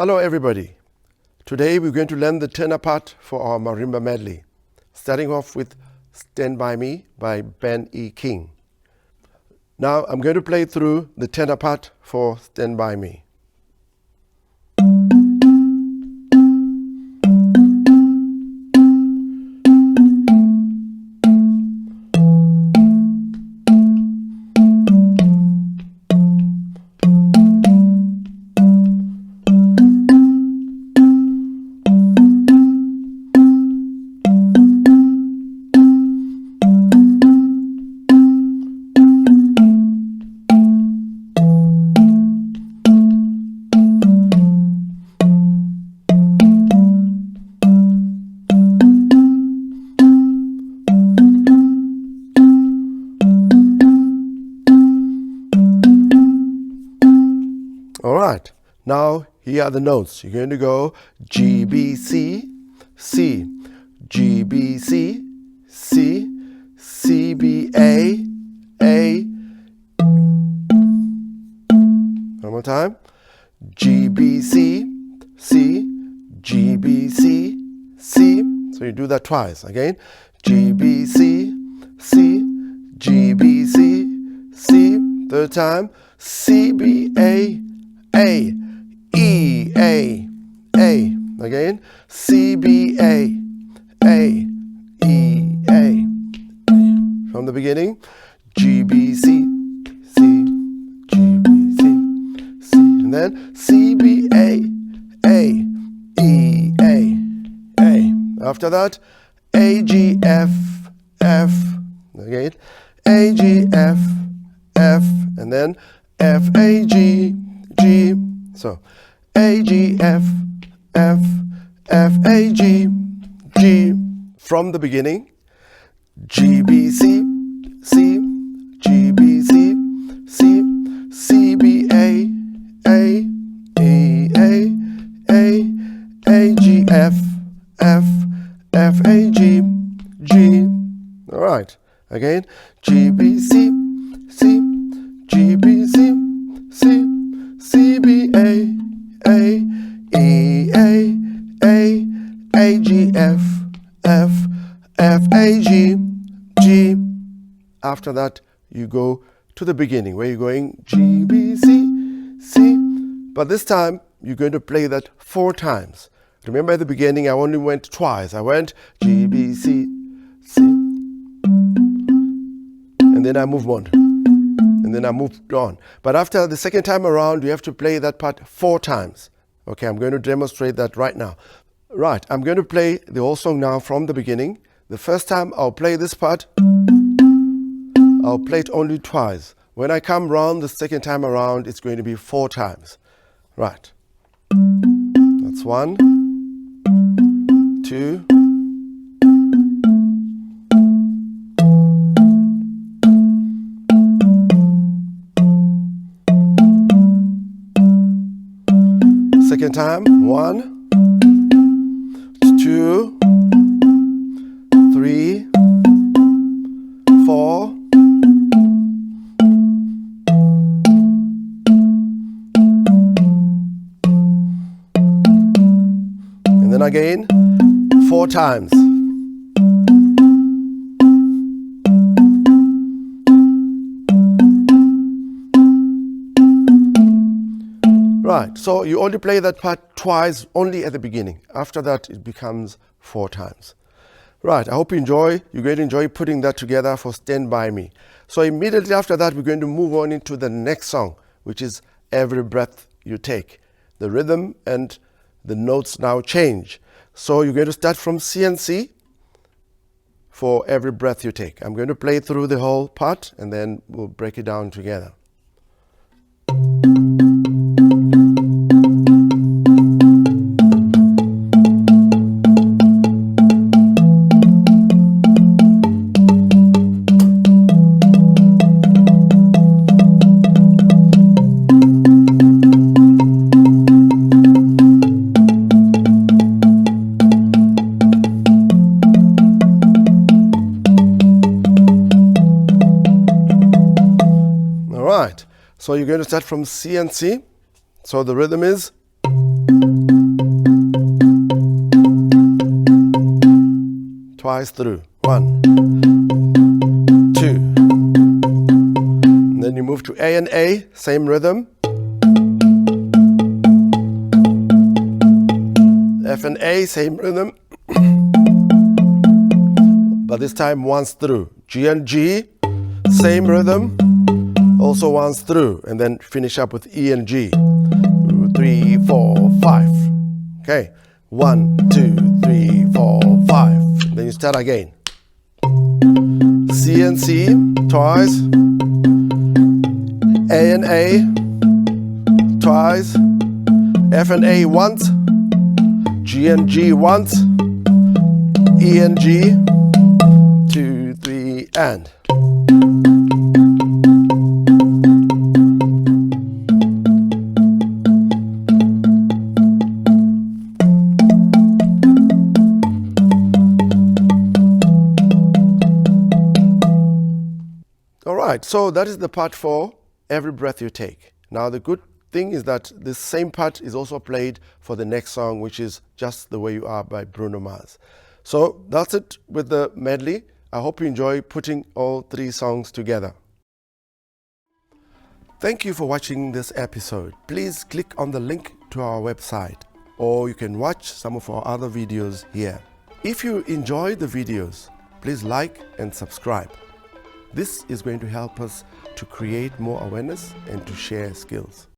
Hello everybody. Today we're going to learn the tenor part for our marimba medley, starting off with Stand By Me by Ben E. King. Now I'm going to play through the tenor part for Stand By Me. All right, now here are the notes. You're going to go G, B, C, C, G, B, C, C, C, B, A, A. One more time. G, B, C, C, G, B, C, C. So you do that twice. Again, G, B, C, C, G, B, C, C. Third time, C, B, A, A, E, A, A. Again, C, B, A, A, E, A. From the beginning, G, B, C, C, G, B, C, C. And then C, B, A, E, A, A. After that, A, G, F, F. Again, A, G, F, F. And then F, A, G, G. So A, G, F, F, F, A, G, G. From the beginning, G, B, C, C, G, B, C, C, C, B, A, E, A, G, F, F, F, A, G, G. All right. Again, G, B, C, C, G, B, C, C, C, B, A, E, A, G, F, F, F, A, G, G. After that, you go to the beginning where you're going G, B, C, C. But this time, you're going to play that 4 times. Remember at the beginning, I only went twice. I went G, B, C, C. And then I moved on. And then I moved on. But after the second time around, you have to play that part 4 times. Okay, I'm going to demonstrate that right now. Right, I'm going to play the whole song now from the beginning. The first time I'll play this part, I'll play it only twice. When I come round the second time around, it's going to be 4 times. Right. That's 1, 2, second time, 1, 2, 3, 4, and then again 4 times. Right, so you only play that part twice, only at the beginning. After that, it becomes 4 times. Right, I hope you enjoy. You're going to enjoy putting that together for Stand By Me. So immediately after that, we're going to move on into the next song, which is Every Breath You Take. The rhythm and the notes now change. So you're going to start from C and C for Every Breath You Take. I'm going to play through the whole part, and then we'll break it down together. So you're going to start from C and C. So the rhythm is Twice through. 1, 2. And then you move to A and A, same rhythm. F and A, same rhythm. But this time once through. G and G, same rhythm. Also once through. And then finish up with E and G. 2, 3, 4, 5. Okay. 1, 2, 3, 4, 5. Then you start again. C and C, twice. A and A, twice. F and A once. G and G once. E and G. 2, 3, and. All right, so that is the part for Every Breath You Take. Now the good thing is that this same part is also played for the next song, which is Just the Way You Are by Bruno Mars. So that's it with the medley. I hope you enjoy putting all 3 songs together. Thank you for watching this episode. Please click on the link to our website, or you can watch some of our other videos here. If you enjoy the videos, please like and subscribe. This is going to help us to create more awareness and to share skills.